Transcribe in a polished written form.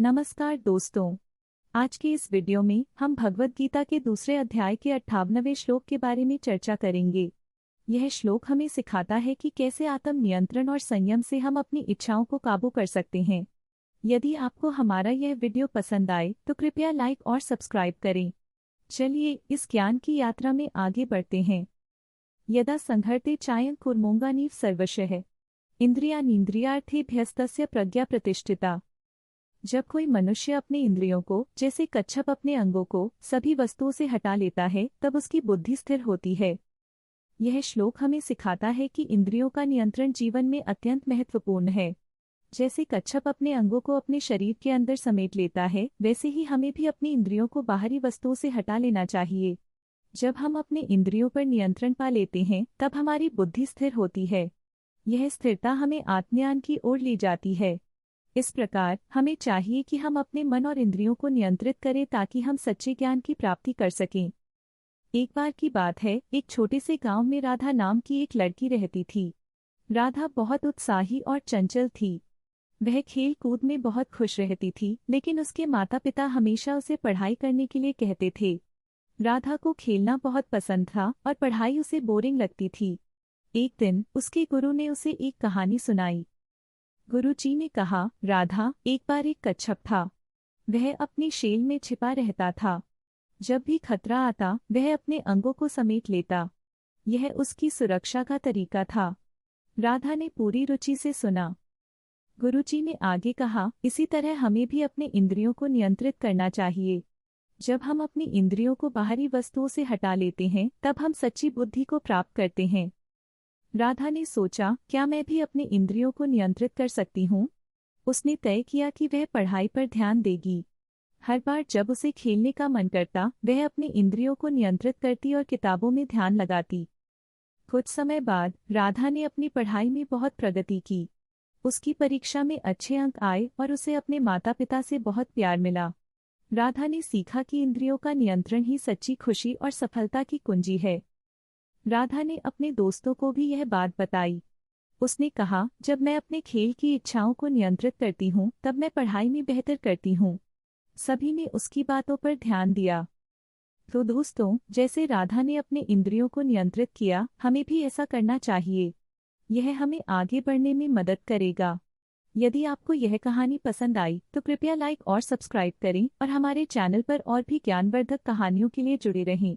नमस्कार दोस्तों। आज के इस वीडियो में हम भगवद गीता के दूसरे अध्याय के 58वें श्लोक के बारे में चर्चा करेंगे। यह श्लोक हमें सिखाता है कि कैसे आत्म नियंत्रण और संयम से हम अपनी इच्छाओं को काबू कर सकते हैं। यदि आपको हमारा यह वीडियो पसंद आए तो कृपया लाइक और सब्सक्राइब करें। चलिए इस ज्ञान की यात्रा में आगे बढ़ते हैं। यदा संहर्ते चायं कुर्मोंगानीव सर्वशः इंद्रियानीन्द्रियार्थेभ्यस्तस्य प्रज्ञा प्रतिष्ठिता। जब कोई मनुष्य अपने इंद्रियों को जैसे कच्छप अपने अंगों को सभी वस्तुओं से हटा लेता है तब उसकी बुद्धि स्थिर होती है। यह श्लोक हमें सिखाता है कि इंद्रियों का नियंत्रण जीवन में अत्यंत महत्वपूर्ण है। जैसे कच्छप अपने अंगों को अपने शरीर के अंदर समेट लेता है, वैसे ही हमें भी अपनी इंद्रियों को बाहरी वस्तुओं से हटा लेना चाहिए। जब हम अपने इंद्रियों पर नियंत्रण पा लेते हैं तब हमारी बुद्धि स्थिर होती है। यह स्थिरता हमें आत्मज्ञान की ओर ले जाती है। इस प्रकार हमें चाहिए कि हम अपने मन और इंद्रियों को नियंत्रित करें ताकि हम सच्चे ज्ञान की प्राप्ति कर सकें। एक बार की बात है, एक छोटे से गांव में राधा नाम की एक लड़की रहती थी। राधा बहुत उत्साही और चंचल थी। वह खेल कूद में बहुत खुश रहती थी, लेकिन उसके माता पिता हमेशा उसे पढ़ाई करने के लिए कहते थे। राधा को खेलना बहुत पसंद था और पढ़ाई उसे बोरिंग लगती थी। एक दिन उसके गुरु ने उसे एक कहानी सुनाई। गुरुजी ने कहा, राधा, एक बार एक कच्छप था। वह अपनी शेल में छिपा रहता था। जब भी खतरा आता वह अपने अंगों को समेट लेता। यह उसकी सुरक्षा का तरीका था। राधा ने पूरी रुचि से सुना। गुरुजी ने आगे कहा, इसी तरह हमें भी अपने इंद्रियों को नियंत्रित करना चाहिए। जब हम अपनी इंद्रियों को बाहरी वस्तुओं से हटा लेते हैं तब हम सच्ची बुद्धि को प्राप्त करते हैं। राधा ने सोचा, क्या मैं भी अपने इंद्रियों को नियंत्रित कर सकती हूँ? उसने तय किया कि वह पढ़ाई पर ध्यान देगी। हर बार जब उसे खेलने का मन करता वह अपने इंद्रियों को नियंत्रित करती और किताबों में ध्यान लगाती। कुछ समय बाद राधा ने अपनी पढ़ाई में बहुत प्रगति की। उसकी परीक्षा में अच्छे अंक आए और उसे अपने माता पिता से बहुत प्यार मिला। राधा ने सीखा कि इंद्रियों का नियंत्रण ही सच्ची खुशी और सफलता की कुंजी है। राधा ने अपने दोस्तों को भी यह बात बताई। उसने कहा, जब मैं अपने खेल की इच्छाओं को नियंत्रित करती हूँ तब मैं पढ़ाई में बेहतर करती हूँ। सभी ने उसकी बातों पर ध्यान दिया। तो दोस्तों, जैसे राधा ने अपने इंद्रियों को नियंत्रित किया, हमें भी ऐसा करना चाहिए। यह हमें आगे बढ़ने में मदद करेगा। यदि आपको यह कहानी पसंद आई तो कृपया लाइक और सब्सक्राइब करें और हमारे चैनल पर और भी ज्ञानवर्धक कहानियों के लिए जुड़े रहें।